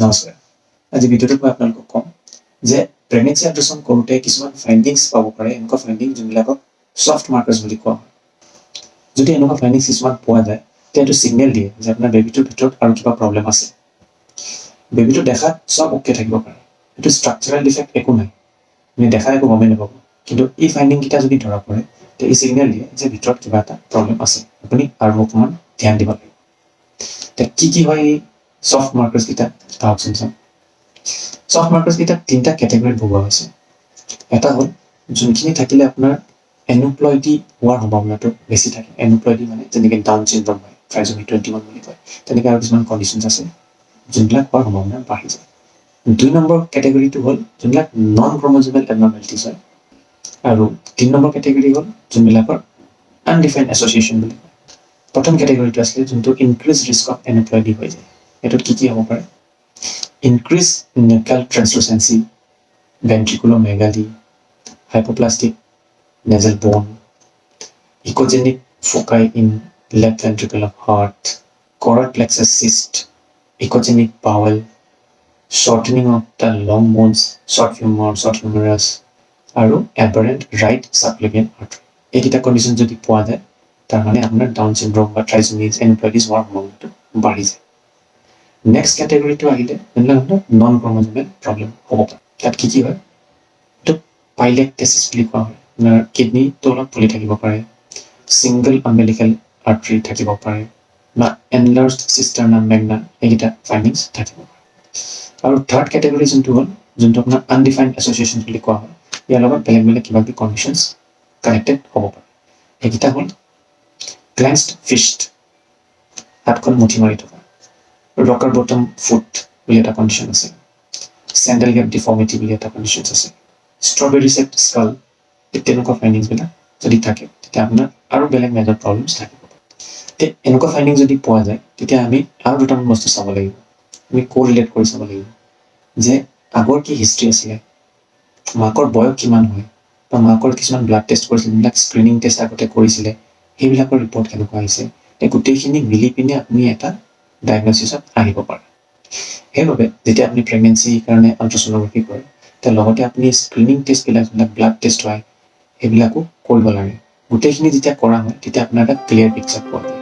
নমস্কাৰ। আজি ভিডিঅ'টোত মই আপোনালোকক ক'ম যে প্ৰেগনেন্সি আল্ট্ৰাচাউণ্ড কৰোঁতে কিছুমান ফাইণ্ডিংছ পাব পাৰে, এনেকুৱা ফাইণ্ডিং যোনবিলাকক ছফ্ট মাৰ্কাৰ্ছ বুলি কোৱা হয়। যদি এনেকুৱা ফাইণ্ডিংছ কিছুমান পোৱা যায় তেতিয়া এইটো ছিগনেল দিয়ে যে আপোনাৰ বেবীটোৰ ভিতৰত আৰু কিবা প্ৰব্লেম আছে। বেবীটো দেখাত চব অ'কে থাকিব পাৰে, এইটো ষ্ট্ৰাকচাৰেল ডিফেক্ট একো নাই, আপুনি দেখাত একো গমেই নাপাব, কিন্তু এই ফাইণ্ডিংকেইটা যদি ধৰা পৰে তেতিয়া এই ছিগনেল দিয়ে যে ভিতৰত কিবা এটা প্ৰব্লেম আছে, আপুনি আৰু অকণমান ধ্যান দিব লাগিব। এতিয়া কি হয় এই ছফ্ট মাৰ্কাৰ্ছকেইটা আহকচোন চাওঁ। ছফ্ট মাৰ্কাৰ্ছকেইটা তিনিটা কেটেগৰীত ভগোৱা হৈছে। এটা হ'ল যোনখিনি থাকিলে আপোনাৰ এনোপ্লইডি হোৱাৰ সম্ভাৱনাটো বেছি থাকে। এনোপ্লইডি মানে যেনেকৈ ডাউন চিণ্ড্ৰম হয়, ট্ৰাইজমি 21 বুলি কয়, তেনেকৈ আৰু কিছুমান কণ্ডিশ্যনছ আছে যোনবিলাক হোৱাৰ সম্ভাৱনা বাঢ়ি যায়। 2 নম্বৰ কেটেগৰীটো হ'ল যোনবিলাক নন ক্ৰম'জমেল এবনৰ্মেলিটিছ হয়, আৰু 3 নম্বৰ কেটেগৰী হ'ল যোনবিলাকৰ আনডিফাইণ্ড এছ'চিয়েশ্যন বুলি কয়। প্ৰথম কেটেগৰীটো আছিলে যোনটো ইনক্ৰিজ ৰিস্ক অফ এনোপ্লইডি হৈ যায়। এইটোত কি হ'ব পাৰে? Increase nuchal translucency, ventriculomegaly, hypoplastic nasal bone, echogenic foci in left ventricle of heart, choroid plexus cyst, echogenic bowel, shortening of the long bones, short femur, short humerus, আৰু aberrant right subclavian artery. এইকেইটা condition যদি পোৱা যায় তাৰমানে আপোনাৰ down syndrome বা ট্ৰাইজমিজ এনোপ্লইডিছ হোৱাৰ সম্ভাৱনাটো বাঢ়ি যায়। নেক্সট কেটেগৰীটো আহিলে যোনবিলাক আপোনাৰ নন ক্ৰম'জমেল প্ৰব্লেম হ'ব পাৰে। তাত কি হয়? এইটো পাইলেক্টেচিছ বুলি কোৱা হয়। আপোনাৰ কিডনীটো অলপ ফুলি থাকিব পাৰে, ছিংগল আম্বেলিকেল আৰ্টাৰী থাকিব পাৰে, বা এনলাৰ্জড চিষ্টাৰ্নাম মেগনা, এইকেইটা ফাইণ্ডিংছ থাকিব পাৰে। আৰু থাৰ্ড কেটেগৰী যোনটো হ'ল, যোনটো আপোনাৰ আনডিফাইণ্ড এছ'চিয়েশ্যন বুলি কোৱা হয়, ইয়াৰ লগত বেলেগ বেলেগ কিবা কিবি কণ্ডিশ্যনছ কানেক্টেড হ'ব পাৰে। সেইকেইটা হ'ল ক্লেন্সড ফিষ্ট, হাতখন মুঠি মাৰি থকা, ৰকাৰ বটম ফুট বুলি এটা কণ্ডিশ্যন আছে, চেণ্ডেল গেপ ডিফৰ্মিটি বুলি এটা কণ্ডিশ্যন আছে, ষ্ট্ৰবেৰী শেপড স্কাল, তেনেকুৱা ফাইণ্ডিংছবিলাক যদি থাকে তেতিয়া আপোনাৰ আৰু বেলেগ মেজৰ প্ৰব্লেমছ থাকিব পাৰে। তেতিয়া এনেকুৱা ফাইণ্ডিং যদি পোৱা যায় তেতিয়া আমি আৰু দুটামান বস্তু চাব লাগিব। আমি কোৰিলেট কৰি চাব লাগিব যে আগৰ কি হিষ্ট্ৰী আছিলে, মাকৰ বয়স কিমান হয়, বা মাকৰ কিছুমান ব্লাড টেষ্ট কৰিছিলে, যোনবিলাক স্ক্ৰিনিং টেষ্ট আগতে কৰিছিলে, সেইবিলাকৰ ৰিপৰ্ট কেনেকুৱা আহিছে, এই গোটেইখিনি মিলি পিনে আপুনি এটা ডায়েগনচিছত আহিব পাৰে। সেইবাবে যেতিয়া আপুনি প্ৰেগনেন্সিৰ কাৰণে আল্ট্ৰাছ'ন'গ্ৰাফি কৰে তাৰ লগতে আপুনি স্ক্ৰিনিং টেষ্টবিলাক যোনবিলাক ব্লাড টেষ্ট হয় সেইবিলাকো কৰিব লাগে। গোটেইখিনি যেতিয়া কৰা হয় তেতিয়া আপোনাৰ এটা ক্লিয়াৰ পিকচাৰ পোৱা যায়।